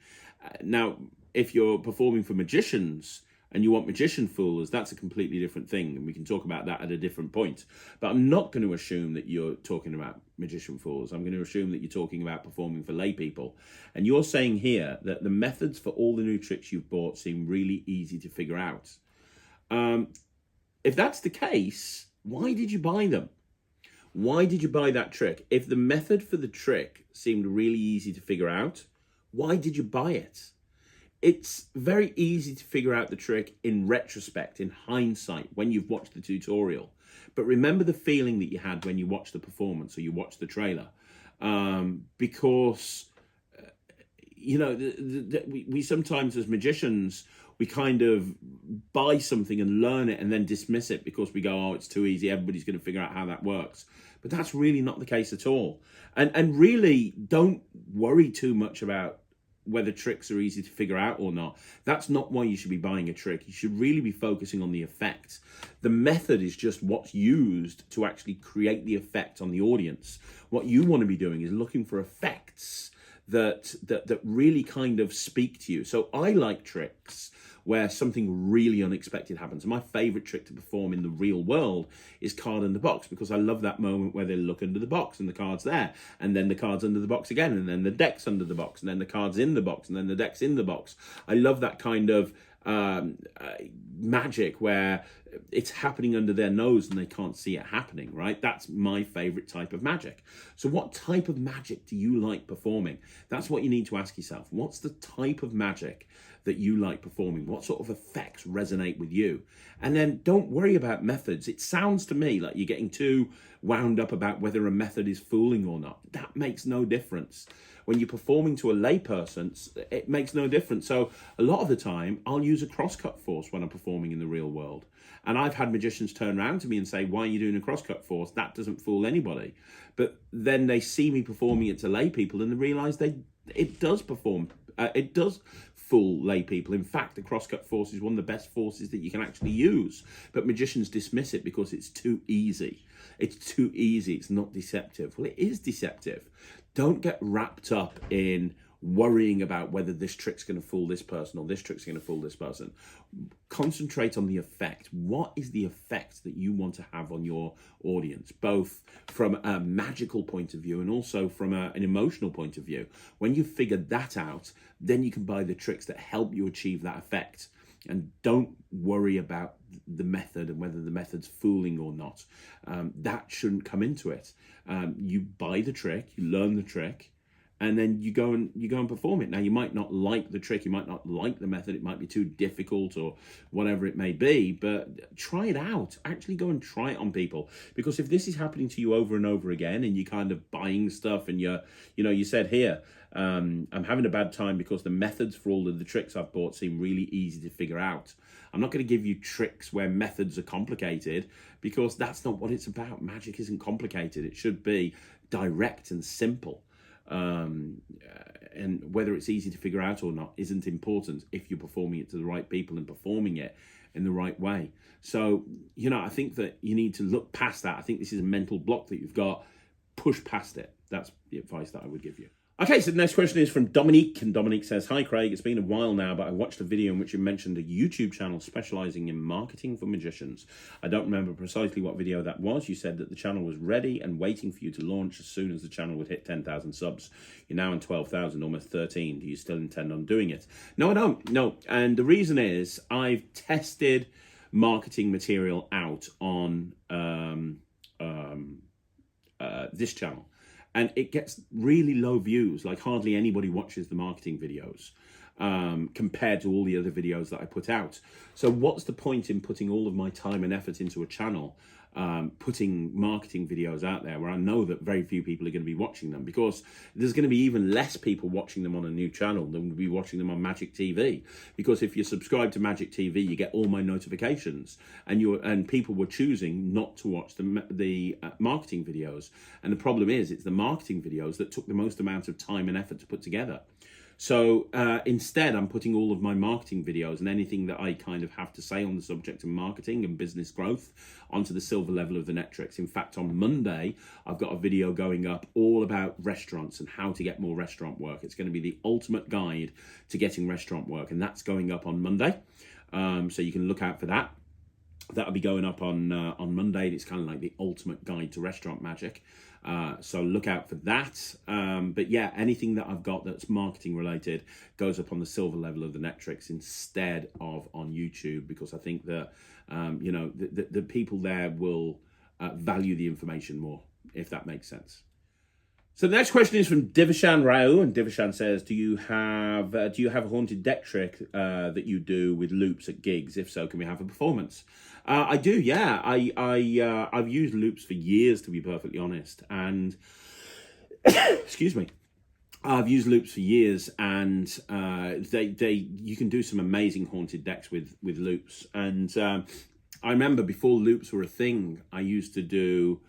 Now, if you're performing for magicians and you want magician foolers, that's a completely different thing, and we can talk about that at a different point. But I'm not going to assume that you're talking about magician fools. I'm going to assume that you're talking about performing for lay people. And you're saying here that the methods for all the new tricks you've bought seem really easy to figure out. If that's the case, why did you buy them? Why did you buy that trick? If the method for the trick seemed really easy to figure out, why did you buy it? It's very easy to figure out the trick in retrospect, in hindsight, when you've watched the tutorial. But remember the feeling that you had when you watched the performance or you watched the trailer. Because, we sometimes as magicians, we kind of buy something and learn it and then dismiss it because we go, oh, it's too easy, everybody's going to figure out how that works. But that's really not the case at all. And really, don't worry too much about whether tricks are easy to figure out or not. That's not why you should be buying a trick. You should really be focusing on the effect. The method is just what's used to actually create the effect on the audience. What you want to be doing is looking for effects that really kind of speak to you. So I like tricks where something really unexpected happens. My favorite trick to perform in the real world is card in the box, because I love that moment where they look under the box and the card's there, and then the card's under the box again, and then the deck's under the box, and then the card's in the box, and then the deck's in the box. I love that kind of magic where it's happening under their nose and they can't see it happening, right? That's my favorite type of magic. So what type of magic do you like performing? That's what you need to ask yourself. What's the type of magic that you like performing? What sort of effects resonate with you? And then don't worry about methods. It sounds to me like you're getting too wound up about whether a method is fooling or not. That makes no difference. When you're performing to a layperson, it makes no difference. So a lot of the time, I'll use a crosscut force when I'm performing in the real world. And I've had magicians turn around to me and say, why are you doing a crosscut force? That doesn't fool anybody. But then they see me performing it to lay people and they realize it does perform. It does fool lay people. In fact, the crosscut force is one of the best forces that you can actually use. But magicians dismiss it because it's too easy. It's too easy. It's not deceptive. Well, it is deceptive. Don't get wrapped up in worrying about whether this trick's going to fool this person or this trick's going to fool this person. Concentrate on the effect. What is the effect that you want to have on your audience, both from a magical point of view and also from an emotional point of view? When you figure that out, then you can buy the tricks that help you achieve that effect. And don't worry about the method and whether the method's fooling or not. That shouldn't come into it. You buy the trick, you learn the trick, and then you go and perform it. Now, you might not like the trick, you might not like the method, it might be too difficult or whatever it may be, but try it out. Actually go and try it on people. Because if this is happening to you over and over again and you're kind of buying stuff and you said here, I'm having a bad time because the methods for all of the tricks I've bought seem really easy to figure out. I'm not going to give you tricks where methods are complicated, because that's not what it's about. Magic isn't complicated. It should be direct and simple. And whether it's easy to figure out or not isn't important if you're performing it to the right people and performing it in the right way. So, I think that you need to look past that. I think this is a mental block that you've got. Push past it. That's the advice that I would give you. Okay, so the next question is from Dominique, and Dominique says, hi Craig, it's been a while now, but I watched a video in which you mentioned a YouTube channel specializing in marketing for magicians. I don't remember precisely what video that was. You said that the channel was ready and waiting for you to launch as soon as the channel would hit 10,000 subs. You're now on 12,000, almost 13. Do you still intend on doing it? No, I don't. No, and the reason is I've tested marketing material out on this channel. And it gets really low views, like hardly anybody watches the marketing videos compared to all the other videos that I put out. So what's the point in putting all of my time and effort into a channel, putting marketing videos out there where I know that very few people are going to be watching them, because there's going to be even less people watching them on a new channel than will be watching them on Magic TV. Because if you're subscribed to Magic TV, you get all my notifications, and people were choosing not to watch the marketing videos. And the problem is, it's the marketing videos that took the most amount of time and effort to put together. So instead, I'm putting all of my marketing videos and anything that I kind of have to say on the subject of marketing and business growth onto the silver level of the Netrix. In fact, on Monday, I've got a video going up all about restaurants and how to get more restaurant work. It's going to be the ultimate guide to getting restaurant work, and that's going up on Monday. So you can look out for that. That'll be going up on Monday. It's kind of like the ultimate guide to restaurant magic. So look out for that. But yeah, anything that I've got that's marketing related goes up on the silver level of the Netrix instead of on YouTube, because I think that, the people there will value the information more, if that makes sense. So the next question is from Divishan Rao, and Divishan says, do you have a haunted deck trick that you do with loops at gigs? If so, can we have a performance? I do, yeah. I've used loops for years, to be perfectly honest, and excuse me. I've used loops for years, and you can do some amazing haunted decks with loops. And I remember before loops were a thing, I used to do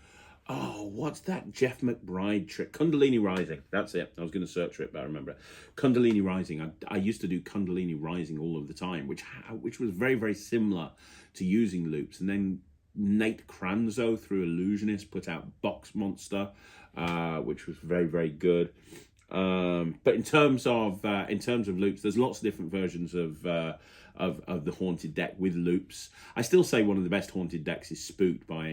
Oh, what's that Jeff McBride trick? Kundalini Rising. That's it. I was going to search for it, but I remember it. Kundalini Rising. I used to do Kundalini Rising all of the time, which was very, very similar to using loops. And then Nate Kranzo through Illusionist put out Box Monster, which was very, very good. But in terms of loops, there's lots of different versions of the Haunted deck with loops. I still say one of the best Haunted decks is Spooked by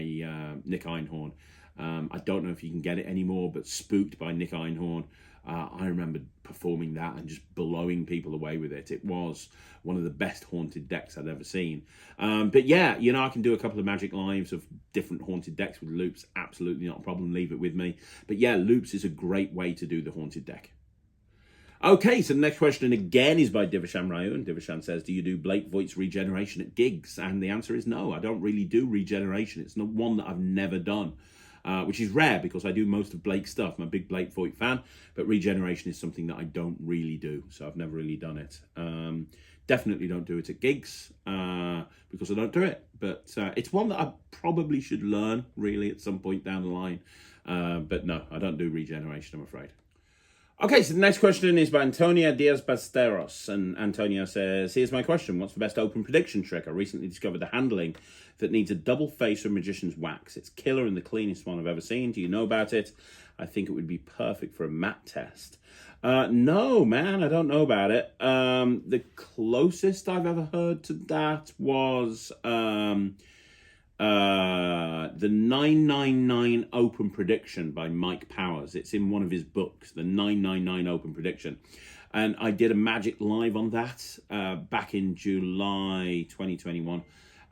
Nick Einhorn. I don't know if you can get it anymore, but Spooked by Nick Einhorn. I remember performing that and just blowing people away with it. It was one of the best Haunted decks I'd ever seen. But yeah, you know, I can do a couple of Magic Lives of different Haunted decks with loops. Absolutely not a problem. Leave it with me. But yeah, loops is a great way to do the Haunted deck. Okay, so the next question again is by Divisham Rayun. Divisham says, do you do Blake Voigt's Regeneration at gigs? And the answer is no, I don't really do Regeneration. It's not one that I've never done. Which is rare because I do most of Blake's stuff. I'm a big Blake Voigt fan, but Regeneration is something that I don't really do, so I've never really done it. Definitely don't do it at gigs because I don't do it, but it's one that I probably should learn really at some point down the line. But no, I don't do Regeneration, I'm afraid. Okay, so the next question is by Antonia Diaz Basteros, and Antonia says, here's my question. What's the best open prediction trick? I recently discovered a handling that needs a double face of Magician's Wax. It's killer and the cleanest one I've ever seen. Do you know about it? I think it would be perfect for a mat test. No, man, I don't know about it. The closest I've ever heard to that was the 999 Open Prediction by Mike Powers. It's in one of his books, the 999 Open Prediction. And I did a Magic Live on that back in July 2021.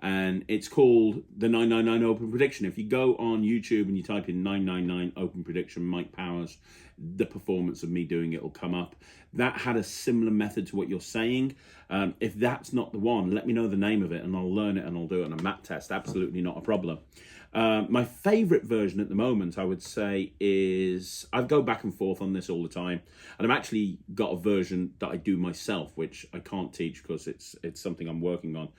And it's called the 999 Open Prediction. If you go on YouTube and you type in 999 Open Prediction, Mike Powers, the performance of me doing it will come up. That had a similar method to what you're saying. If that's not the one, let me know the name of it and I'll learn it and I'll do it on a mat test. Absolutely not a problem. My favorite version at the moment, I would say, is I go back and forth on this all the time. And I've actually got a version that I do myself, which I can't teach because it's something I'm working on.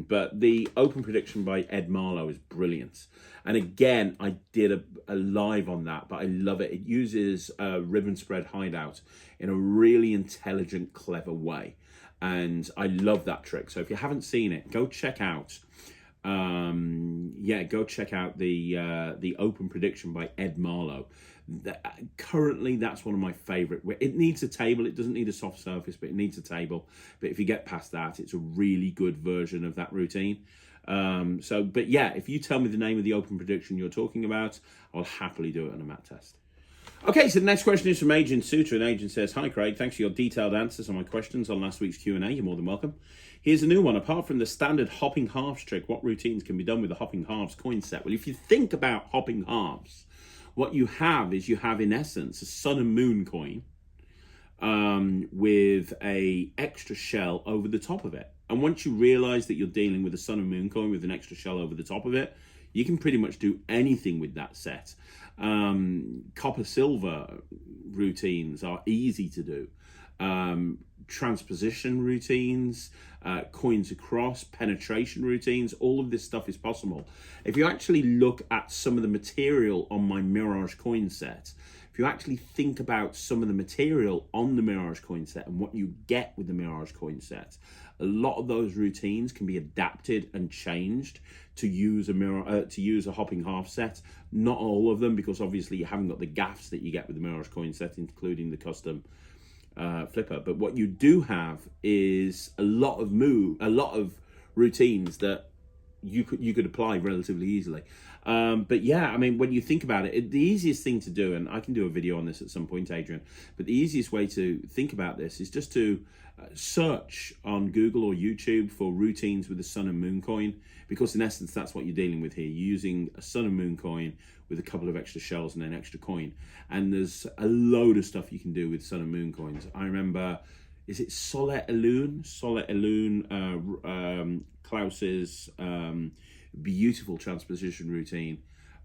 But the Open Prediction by Ed Marlowe is brilliant. And again, I did a live on that, but I love it. It uses a ribbon spread hideout in a really intelligent, clever way. And I love that trick. So if you haven't seen it, go check out. Go check out the Open Prediction by Ed Marlowe. Currently, that's one of my favorite. It needs a table. It doesn't need a soft surface, but it needs a table. But if you get past that, it's a really good version of that routine. But yeah, if you tell me the name of the Open Prediction you're talking about, I'll happily do it on a mat test. Okay, so the next question is from Agent Sutra, and Agent says, hi Craig, thanks for your detailed answers on my questions on last week's Q&A. You're more than welcome. Here's a new one. Apart from the standard hopping halves trick, what routines can be done with the hopping halves coin set? Well, if you think about hopping halves, what you have is in essence a sun and moon coin with a extra shell over the top of it. And once you realize that you're dealing with a sun and moon coin with an extra shell over the top of it, you can pretty much do anything with that set. Copper silver routines are easy to do. Transposition routines, coins across, penetration routines, all of this stuff is possible. If you actually look at some of the material on my Mirage coin set, if you actually think about some of the material on the Mirage coin set and what you get with the Mirage coin set, a lot of those routines can be adapted and changed to use a hopping half set. Not all of them, because obviously you haven't got the gaffs that you get with the Mirage coin set, including the custom flipper. But what you do have is a lot of routines that you could apply relatively easily. But yeah, I mean, when you think about it, the easiest thing to do, and I can do a video on this at some point, Adrian, but the easiest way to think about this is just to search on Google or YouTube for routines with a sun and moon coin, because in essence, that's what you're dealing with here. You're using a sun and moon coin with a couple of extra shells and an extra coin. And there's a load of stuff you can do with sun and moon coins. I remember, is it Solet Elune? Solet Elune, Klaus's beautiful transposition routine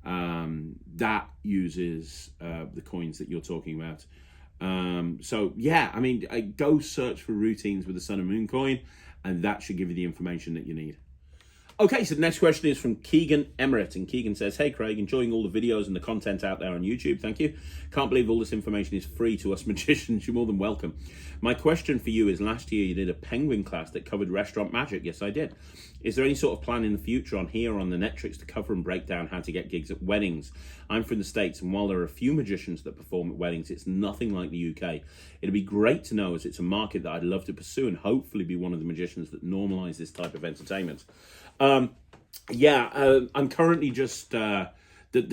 that uses the coins that you're talking about. So yeah, I mean, go search for routines with the sun and moon coin, and that should give you the information that you need. Okay, so the next question is from Keegan Emirate, and Keegan says, "Hey Craig, enjoying all the videos and the content out there on YouTube. Thank you. Can't believe all this information is free to us magicians. You're more than welcome. My question for you is, last year you did a penguin class that covered restaurant magic." Yes, I did. "Is there any sort of plan in the future on here on the Netrix to cover and break down how to get gigs at weddings? I'm from the States, and while there are a few magicians that perform at weddings, it's nothing like the UK. It'd be great to know, as it's a market that I'd love to pursue and hopefully be one of the magicians that normalise this type of entertainment." I'm currently just the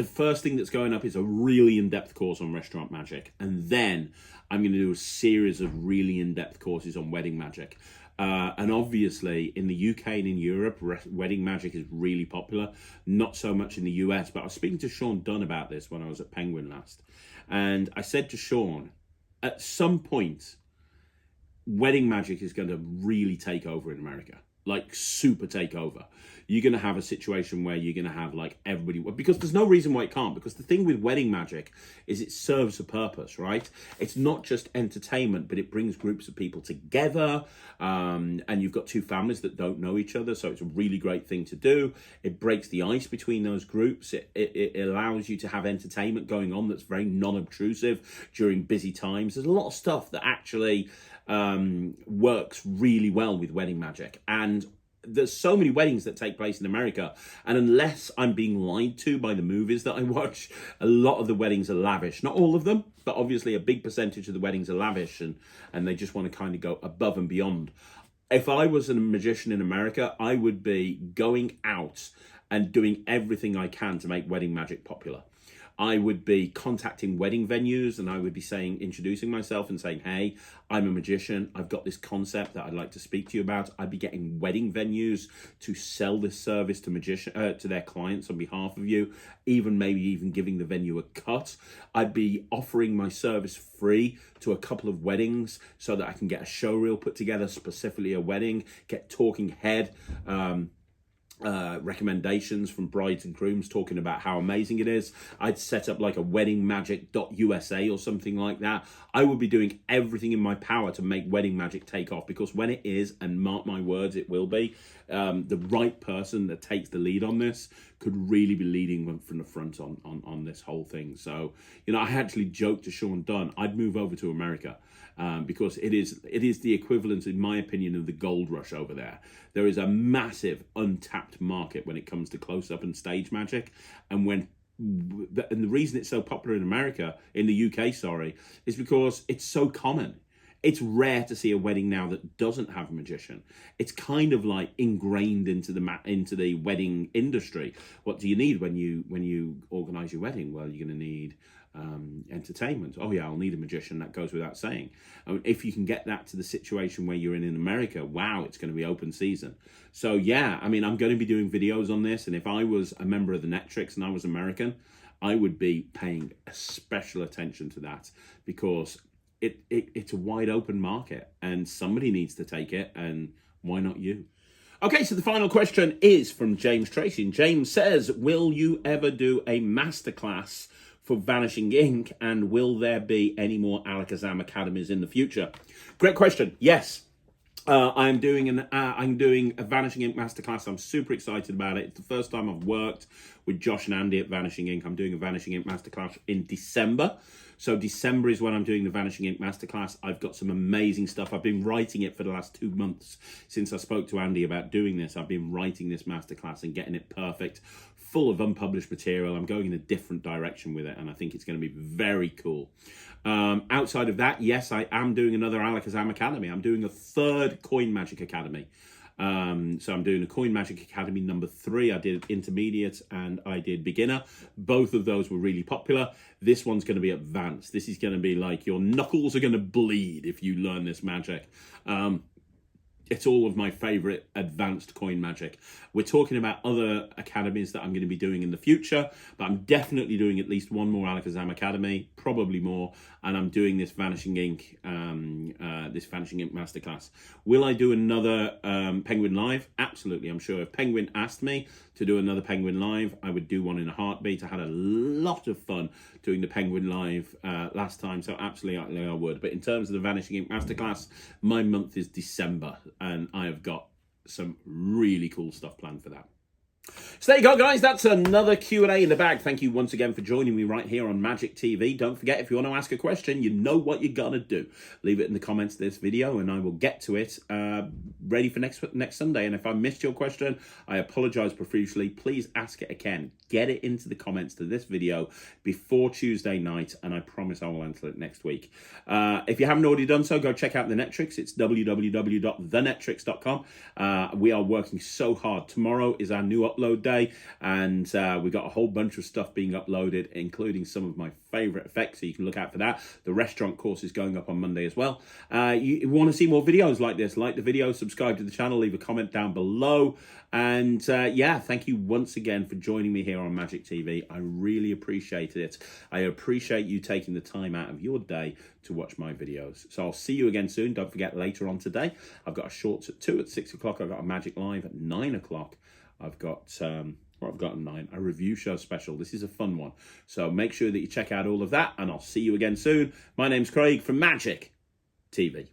first thing that's going up is a really in-depth course on restaurant magic, and then I'm going to do a series of really in-depth courses on wedding magic. And obviously in the UK and in Europe, wedding magic is really popular. Not so much in the US, but I was speaking to Sean Dunn about this when I was at Penguin last, and I said to Sean, at some point, wedding magic is going to really take over in America. Like super take over. You're going to have a situation where you're going to have like everybody, because there's no reason why it can't, because the thing with wedding magic is it serves a purpose, right? It's not just entertainment, but it brings groups of people together, and you've got two families that don't know each other, so it's a really great thing to do. It breaks the ice between those groups. It allows you to have entertainment going on that's very non-obtrusive during busy times. There's a lot of stuff that actually works really well with wedding magic, and there's so many weddings that take place in America, and unless I'm being lied to by the movies that I watch, a lot of the weddings are lavish. Not all of them, but obviously a big percentage of the weddings are lavish, and they just want to kind of go above and beyond. If I was a magician in America, I would be going out and doing everything I can to make wedding magic popular. I would be contacting wedding venues, and I would be introducing myself and saying, "Hey, I'm a magician. I've got this concept that I'd like to speak to you about." I'd be getting wedding venues to sell this service to to their clients on behalf of you, maybe even giving the venue a cut. I'd be offering my service free to a couple of weddings so that I can get a show reel put together, specifically a wedding, get talking head, recommendations from brides and grooms talking about how amazing it is. I'd set up like a weddingmagic.USA or something like that. I would be doing everything in my power to make wedding magic take off, because when it is, and mark my words, it will be, the right person that takes the lead on this could really be leading from the front on this whole thing. So, I actually joked to Sean Dunn, I'd move over to America. Because it is the equivalent, in my opinion, of the gold rush over there. There is a massive untapped market when it comes to close-up and stage magic, and the reason it's so popular in America, in the UK, is because it's so common. It's rare to see a wedding now that doesn't have a magician. It's kind of like ingrained into the wedding industry. What do you need when you organize your wedding? Well, you're going to need entertainment. Oh yeah, I'll need a magician. That goes without saying. If you can get that to the situation where you're in America, wow, it's going to be open season. So yeah, I'm going to be doing videos on this, and if I was a member of the Netrix and I was American, I would be paying a special attention to that, because it's a wide open market and somebody needs to take it, and why not you? Okay, so the final question is from James Tracy, and James says, "Will you ever do a masterclass for Vanishing Inc, and will there be any more Alakazam academies in the future?" Great question. Yes, I'm doing a Vanishing Inc masterclass. I'm super excited about it. It's the first time I've worked with Josh and Andy at Vanishing Inc. I'm doing a Vanishing Inc masterclass in December. So December is when I'm doing the Vanishing Inc masterclass. I've got some amazing stuff. I've been writing it for the last 2 months since I spoke to Andy about doing this. I've been writing this masterclass and getting it perfect, full of unpublished material. I'm going in a different direction with it, and I think it's going to be very cool. Outside of that, yes, I am doing another Alakazam Academy. I'm doing a third Coin Magic Academy. So I'm doing a Coin Magic Academy number 3. I did intermediate and I did beginner. Both of those were really popular. This one's going to be advanced. This is going to be like your knuckles are going to bleed if you learn this magic. It's all of my favorite advanced coin magic. We're talking about other academies that I'm going to be doing in the future, but I'm definitely doing at least one more Alakazam Academy, probably more, and I'm doing this Vanishing Inc. Masterclass. Will I do another Penguin Live? Absolutely, I'm sure. If Penguin asked me to do another Penguin Live, I would do one in a heartbeat. I had a lot of fun doing the Penguin Live last time, so absolutely I would. But in terms of the Vanishing Inc. Masterclass, my month is December, and I have got some really cool stuff planned for that. So there you go, guys. That's another Q&A in the bag. Thank you once again for joining me right here on Magic TV. Don't forget, if you want to ask a question, you know what you're going to do. Leave it in the comments of this video, and I will get to it ready for next Sunday. And if I missed your question, I apologize profusely. Please ask it again. Get it into the comments to this video before Tuesday night, and I promise I will answer it next week. If you haven't already done so, go check out the Netrix. It's www.thenetrix.com. We are working so hard. Tomorrow is our new upload day, and we've got a whole bunch of stuff being uploaded, including some of my favorite effects, so you can look out for that. The restaurant course is going up on Monday as well. You want to see more videos like this, like the video, subscribe to the channel, leave a comment down below, and yeah, thank you once again for joining me here on Magic TV. I really appreciate it. I appreciate you taking the time out of your day to watch my videos. So I'll see you again soon. Don't forget, later on today, I've got a shorts at 2 at 6 o'clock. I've got a Magic Live at 9 o'clock. I've got what I've got at 9, a review show special. This is a fun one. So make sure that you check out all of that, and I'll see you again soon. My name's Craig from Magic TV.